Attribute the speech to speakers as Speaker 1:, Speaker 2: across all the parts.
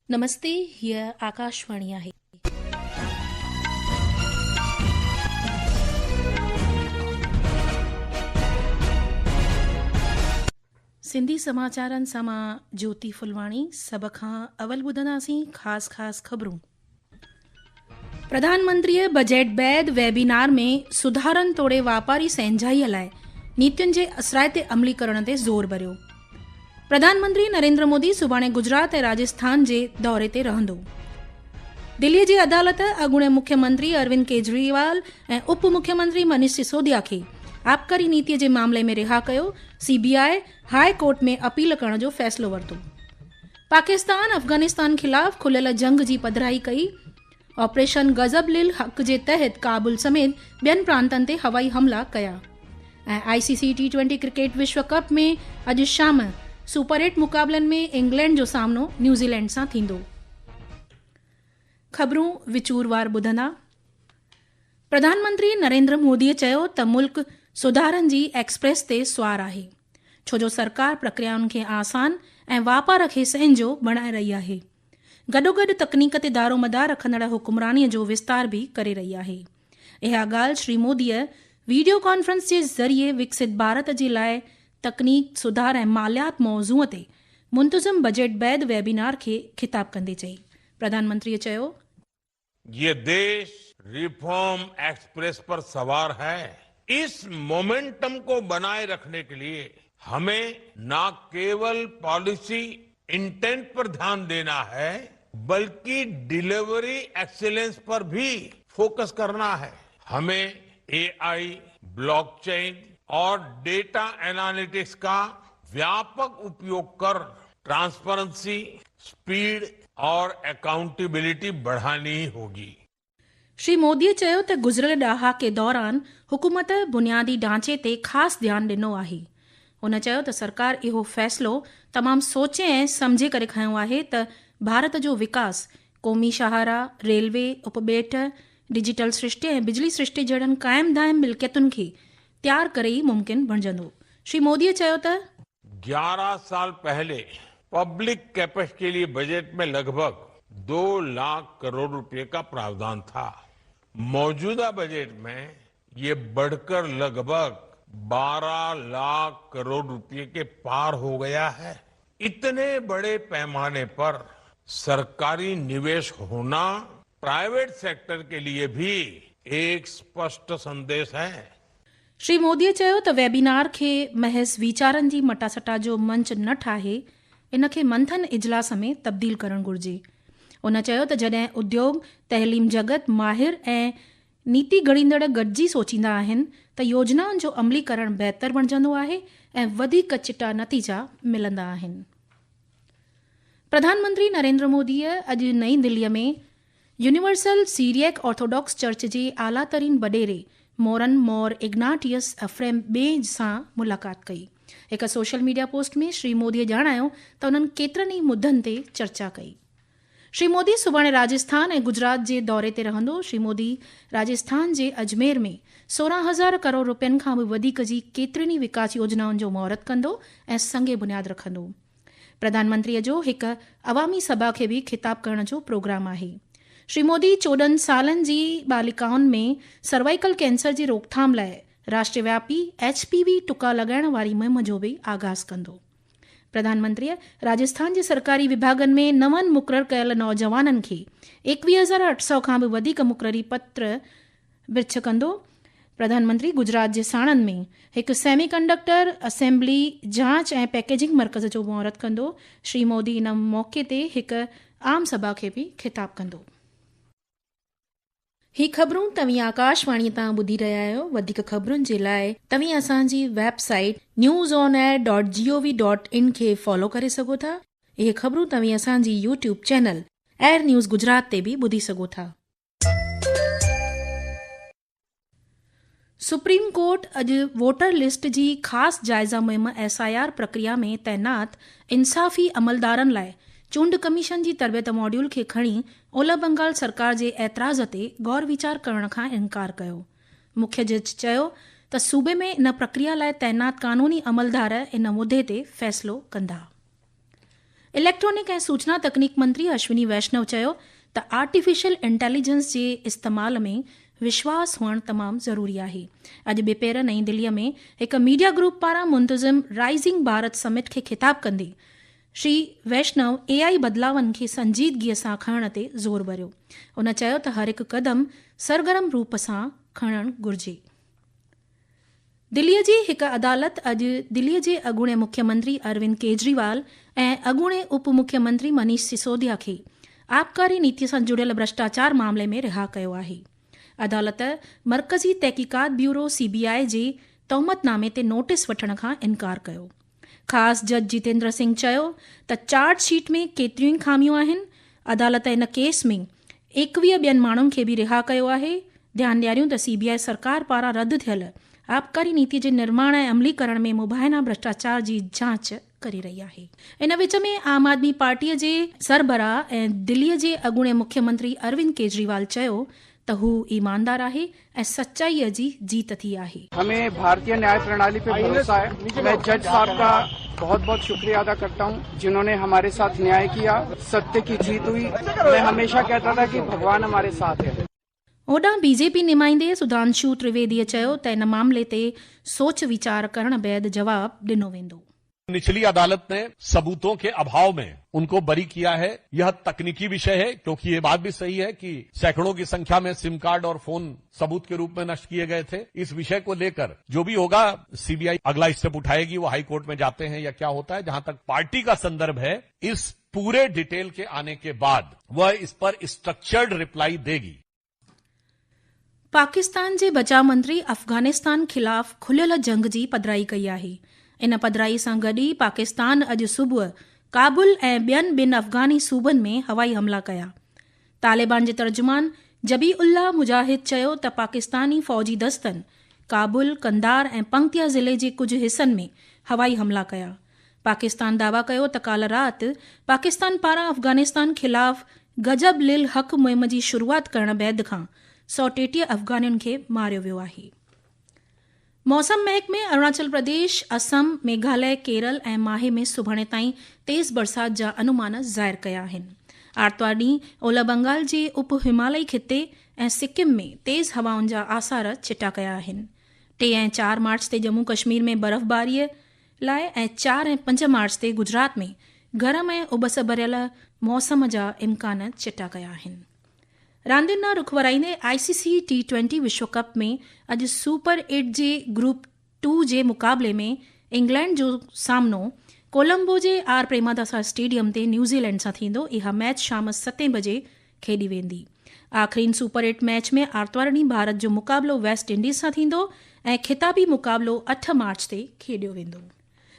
Speaker 1: नमस्ते, हीअ आकाशवाणी आहे। सिंधी समाचारनि सां मां ज्योति फुलवाणी। सभ खां अवल ॿुधंदासीं ख़ासि ख़बरूं। प्रधानमंत्रीअ बजट बैदि वेबिनार में सुधारनि तोड़े वापारी संहिंजाईअ लाइ नीतियुनि जे असराइते अमलीकरण ते ज़ोर भरियो। प्रधानमंत्री नरेंद्र मोदी सुभाणे गुजरात ऐं राजस्थान जे दौरे ते रहंदो। दिल्लीअ जी अदालत अॻूणे मुख्यमंत्री अरविंद केजरीवाल ऐं उप मुख्यमंत्री मनीष सिसोदिया खे आबकारी नीतिअ जे मामले में रिहा कयो। सीबीआई हाई कोर्ट में अपील करण जो फ़ैसिलो वरितो। पाकिस्तान अफ़गानिस्तान ख़िलाफ़ खुलियल जंग जी पधिराई कई। ऑपरेशन गज़ब-लिल हक़ जे तहत काबुल समेत ॿियनि प्रांतनि ते हवाई हमला कया। ऐं ICC T20 क्रिकेट विश्व कप में अॼु शाम सुपर 8 मुक़ाबलनि में इंग्लैंड जो सामनो न्यूज़ीलैंड सां थींदो। ख़बरूं विचूरवार ॿुधंदा। प्रधानमंत्री नरेंद्र मोदीअ चयो त मुल्क सुधारनि जी एक्सप्रेस ते सुवार आहे, छो जो सरकार प्रक्रियाउनि खे आसान ऐं वापार खे संहिंजो बणाए रही आहे। गॾोगॾु तकनीक ते दारोमदार रखंदड़ हुकुमरानीअ जो विस्तार बि करे रही आहे। इहा ॻाल्हि श्री मोदीअ वीडियो कॉन्फ्रेंस जे ज़रिए विकसित भारत जे लाइ तकनीक सुधार ऐं मालियात मौज़ूअ ते मुंतज़म बजट बैदि वेबिनार खे ख़िताब कंदे चई। प्रधानमंत्रीअ चयो,
Speaker 2: ये देश रिफॉर्म एक्सप्रेस पर सवार है। इस मोमेंटम को बनाए रखने के लिए हमें न केवल पॉलिसी इंटेंट पर ध्यान देना है, बल्कि डिलीवरी एक्सीलेंस पर भी फोकस करना है। हमें AI, ब्लॉकचेन और डेटा एनालिटिक्स का व्यापक उपयोग कर ट्रांसपेरेंसी, स्पीड और अकाउंटेबिलिटी बढ़ानी होगी।
Speaker 1: श्री मोदीअ चयो त गुज़िरियल ॾहाके दौरान हुकूमत बुनियादी ढांचे ते ख़ासि ध्यानु ॾिनो आहे। हुन चयो त सरकार इहो फ़ैसिलो तमामु सोचे ऐं सम्झे करे खंयो आहे त भारत जो विकास क़ौमी शाहरा, रेलवे, उपबेट, डिजिटल सृष्टि ऐं बिजली सृष्टि जहिड़नि क़ाइम दाइम मिल्कियतुनि खे तयारु करे ई मुमकिन बणिजंदो। श्री मोदीअ चयो त
Speaker 2: 11 साल पहले पब्लिक कैपेक्स के लिए बजट में लगभग 2 लाख करोड़ रुपए का प्रावधान था। मौजूदा बजट में ये बढ़कर लगभग 12 लाख करोड़ रुपए के पार हो गया है। इतने बड़े पैमाने पर सरकारी निवेश होना प्राइवेट सेक्टर के लिए भी एक स्पष्ट संदेश है।
Speaker 1: श्री मोदीअ चयो त वेबिनार खे महज़ वीचारनि जी मटासटा जो मंच न ठाहे, इन खे मंथन इजलास में तब्दील करणु घुर्जे। उन चयो त जॾहिं उद्योग, तइलीम जगत, माहिर ऐं नीति घड़ींदड़ गॾिजी सोचींदा आहिनि त योजनाउनि जो अमलीकरण बहितर बणिजंदो आहे ऐं वधीक चिटा नतीजा मिलंदा आहिनि। प्रधानमंत्री नरेंद्र मोदीअ अॼु नईं दिल्लीअ में यूनिवर्सल सीरियक ऑर्थोडॉक्स चर्च जे आलातरीन वॾेरे मोरन मोर इग्नाटियस अफ्रेम ॿिए सां मुलाक़ात कई। हिकु सोशल मीडिया पोस्ट में श्री मोदीअ ॼाणायो त उन्हनि केतिरनि ई मुद्दनि ते चर्चा कई। श्री मोदी सुभाणे राजस्थान ऐं गुजरात जे दौरे ते रहंदो। श्री मोदी राजस्थान जे अजमेर में 16,000 करोड़ रुपयनि खां बि वधीक जी केतिरनि ई विकास योजनाउनि जो महूरत कंदो ऐं संगे बुनियाद रखंदो। प्रधानमंत्रीअ जो हिकु अवामी सभा खे बि ख़िताब करण जो प्रोग्राम आहे। श्री मोदी 14 सालनि जी बालिकाउनि में सर्वाइकल कैंसर जी रोकथाम लाइ राष्ट्रव्यापी HPV टुका लॻाइण वारी मुहिम जो बि आगाज़ कंदो। प्रधानमंत्रीअ राजस्थान जे सरकारी विभागनि में नवनि मुक़ररु कयल नौजवाननि खे 21,800 खां बि वधीक मुक़ररी पत्र विर्छ कंदो। प्रधानमंत्री गुजरात जे साणंद में हिकु सेमीकंडक्टर असेंबली जांच ऐं पैकेजिंग मर्कज़ जो महूरत कंदो। श्री मोदी इन मौक़े ते हिकु आम सभा खे बि ख़िताब कंदो। ही ख़बरूं तव्हीं आकाशवाणी तां ॿुधी रहिया आहियो। वधीक ख़बरुनि जे लाइ तव्हीं असांजी वेबसाइट newsonair.gov.in खे फॉलो करे सघो था। इहे ख़बरूं तव्हीं असांजी YouTube channel air news Gujarat ते बि ॿुधी सघो था। सुप्रीम कोर्ट अॼु वोटर लिस्ट जी ख़ासि जाइज़ा मुहिम SIR प्रक्रिया में तैनात इंसाफ़ी अमलदारनि लाइ चूंड कमीशन जी तरबियत मॉड्यूल खे खणी ओलह बंगाल सरकार जे ऐतराज़ ते गौर वीचार करण खां इनकार कयो। मुख्य जज चयो त सूबे में इन प्रक्रिया लाइ तैनात कानूनी अमलदार इन मुदे ते फ़ैसिलो कंदा। इलेक्ट्रॉनिक ऐं सूचना तकनीक मंत्री अश्विनी वैष्णव चयो त आर्टिफिशियल इंटेलिजेंस जे इस्तेमाल में विश्वास हुअणु तमामु ज़रूरी आहे। अॼु ॿिपेर नई दिल्लीअ में हिकु मीडिया ग्रुप पारां मुंतज़िम राइज़िंग भारत समिट खे ख़िताब कंदे श्री वैष्णव AI बदिलावनि खे संजीदगीअ सां खणण ते ज़ोर भरियो। उन चयो त हर हिकु क़दम सरगर्म रूप सां खणणु घुर्जे। दिल्लीअ जी हिकु अदालत अॼु दिल्लीअ जे अॻूणे मुख्यमंत्री अरविंद केजरीवाल ऐं अॻूणे उप मुख्यमंत्री मनीष सिसोदिया खे आबकारी नीति सां जुड़ियल भ्रष्टाचार मामले में रिहा कयो आहे। अदालत मरकज़ी तहक़ीक़ात ब्यूरो CBI जे तहमतनामे ते नोटिस वठण खां इनकार कयो। ख़ासि जज जितेंद्र सिंह चयो त चार्जशीट में केतिरियूं ई खामियूं आहिनि। अदालत इन केस में 21 ॿियनि माण्हुनि खे बि रिहा कयो आहे। ध्यानु ॾियारियूं त CBI सरकार पारां रद्द थियल आबकारी नीति जे निर्माण ऐं अमलीकरण में मुबाहिना भ्रष्टाचार जी जांच करे रही आहे। इन विच में आम आदमी पार्टीअ जे सरबराह ऐं दिल्लीअ जे अॻूणे मुख्यमंत्री अरविंद केजरीवाल चयो त हू ईमानदार आहे ऐं सच्चाईअ जी जीत थी आहे।
Speaker 3: हमें भारतीय न्याय प्रणाली पे भरोसा है। मैं जज साहब का बहुत बहुत शुक्रिया अदा करता हूँ जिन्होंने हमारे साथ न्याय किया, सत्य की जीत हुई। मैं हमेशा कहता था कि भगवान हमारे साथ है।
Speaker 1: ओॾां BJP निमाइंदे सुधांशु त्रिवेदीअ चयो त इन मामले ते सोच वीचार करण बैदि जवाब ॾिनो वेंदो।
Speaker 4: निचली अदालत ने सबूतों के अभाव में उनको बरी किया है। यह तकनीकी विषय है, क्योंकि ये बात भी सही है कि सैकड़ों की संख्या में सिम कार्ड और फोन सबूत के रूप में नष्ट किए गए थे। इस विषय को लेकर जो भी होगा CBI अगला स्टेप उठाएगी। वो हाई कोर्ट में जाते हैं या क्या होता है। जहां तक पार्टी का संदर्भ है, इस पूरे डिटेल के आने के बाद वह इस पर स्ट्रक्चर्ड रिप्लाई देगी।
Speaker 1: पाकिस्तान जे बचाव मंत्री अफ़गानिस्तान ख़िलाफ़ खुलियल जंग जी पधिराई कई आहे। इन पधिराई सां गॾु ई पाकिस्तान अॼु सुबुह काबुल ऐं ॿियनि 2 अफ़गानी सूबनि में हवाई हमला कया। तालिबान जे तर्जुमान जबीउल्लाह मुजाहिद चयो त पाकिस्तानी फ़ौजी दस्तनि काबुल, कंदार ऐं पंक्तिया ज़िले जे कुझु हिसनि में हवाई हमला कया। पाकिस्तान दावा कयो त काल्ह राति पाकिस्तान पारां अफ़गानिस्तान ख़िलाफ़ गजब लिल हक़ मुहिम जी शुरूआत करण बैदि खां 133 अफ़गानियुनि खे मारियो वियो आहे। मौसम महकमे अरुणाचल प्रदेश, असम, मेघालय, केरल ऐं माहे में सुभाणे ताईं तेज़ बरसात जा अनुमान ज़ाहिर कया आहिनि। आर्तवार ॾींहुं ओलह बंगाल जे उप हिमालयी खिते ऐं सिक्किम में तेज़ हवाउनि जा आसार चिटा कया आहिनि। 3 ऐं 4 मार्च ते जम्मू कश्मीर में बर्फ़बारीअ लाइ ऐं 4 ऐं 5 मार्च ते गुजरात में गरम ऐं उबस भरियल मौसम जा इम्कान चिटा कया आहिनि। रांदियुनि ॾांहुं रुख वराईंदे ICC T20 विश्व कप में अॼु सुपर 8 जे ग्रुप 2 जे मुक़ाबले में इंग्लैंड जो सामनो कोलंबो जे R प्रेमादासा स्टेडियम ते न्यूज़ीलैंड सां थींदो। इहा मैच शाम 7 बजे खेॾी वेंदी। आख़िरी सुपर 8 मैच में आर्तवार ॾींहुं भारत जो मुक़ाबलो वेस्ट इंडीज़ सां थींदो ऐं ख़िताबी मुक़ाबलो 8 मार्च ते खेॾियो वेंदो।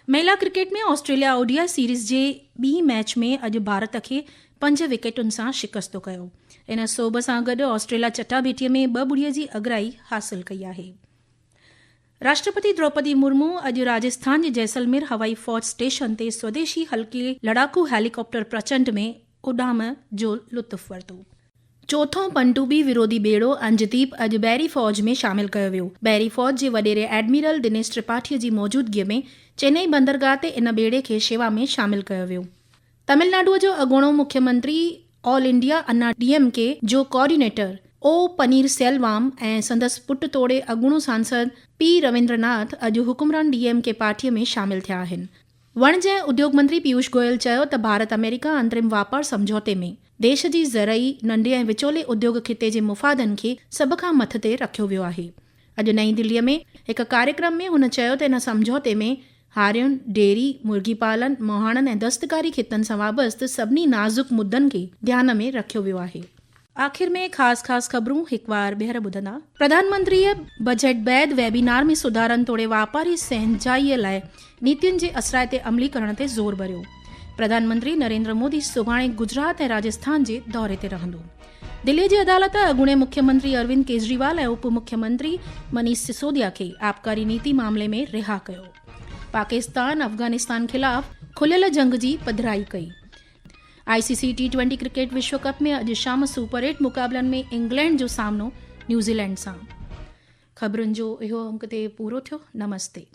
Speaker 1: महिला क्रिकेट में ऑस्ट्रेलिया ODI सीरीज़ जे ॿी मैच में अॼु भारत खे 5 विकेटुनि सां शिकस्तो कयो। इन सोभ सां गॾु ऑस्ट्रेलिया चटाभेटीअ में 2-0 जी अॻराई हासिल कई आहे। राष्ट्रपति द्रौपदी मुर्मू अॼु राजस्थान जे जैसलमेर हवाई फ़ौज स्टेशन ते स्वदेशी हल्के लड़ाकू हेलीकॉप्टर प्रचंड में उॾाम जो लुत्फ़ वरितो। चोथों पनडुब्बी विरोधी बेड़ो अंजदीप अॼु बहरी फ़ौज में शामिल कयो वियो। बहरी फ़ौज जे वॾेरे एडमिरल दिनेश त्रिपाठीअ जी मौजूदगीअ में चेन्नई बंदरगाह ते इन बेड़े खे शेवा में शामिल कयो वियो। तमिलनाडुअ जो अॻूणो मुख्यमंत्री ऑल इंडिया अन्ना DMK जो कोऑर्डिनेटर O पनीरसेल्वम ऐं संदसि पुटु तोड़े अॻूणो सांसद P रविंद्रनाथ अॼु हुकुमरान DMK पार्टीअ में शामिल थिया आहिनि। वाणिज्य ऐं उद्योग मंत्री पीयूष गोयल चयो त भारत अमेरिका अंतरिम वापार समझौते में देश जी ज़रई, नंढे ऐं विचोले उद्योग खिते जे मुफ़ादनि खे सभ खां मथ ते रखियो वियो आहे। अॼु नईं दिल्लीअ में हिकु कार्यक्रम में हुन चयो त इन समझौते में हारियुनि, डेयरी, मुर्गी पालन, मोहाणनि ऐं दस्तकारी खितनि सां वाबस्तु सभिनी नाज़ुक मुद्दनि खे ध्यान में रखियो वियो आहे। आख़िर में ख़ासि ख़बरूं हिकु बार ॿीहर ॿुधंदा। प्रधानमंत्रीअ बजट बैदि वेबिनार में सुधारनि तोड़े वापारी सहजाईअ लाइ नीतियुनि जे असराइते अमली करण ते ज़ोर भरियो। प्रधानमंत्री नरेंद्र मोदी सुभाणे गुजरात ऐं राजस्थान जे दौरे ते रहंदो। दिल्ली जी अदालत अॻूणे मुख्यमंत्री अरविंद केजरीवाल ऐं उप मुख्यमंत्री मनीष सिसोदिया खे आबकारी नीति मामले में रिहा कयो। पाकिस्तान अफ़गानिस्तान ख़िलाफ़ खुलियल जंग जी पधिराई कई। ICC T20 क्रिकेट विश्व कप में अॼु शाम सुपर 8 मुक़ाबलनि में इंग्लैंड जो सामनो न्यूज़ीलैंड सां। ख़बरुनि जो इहो अंक ते पूरो थियो। नमस्ते।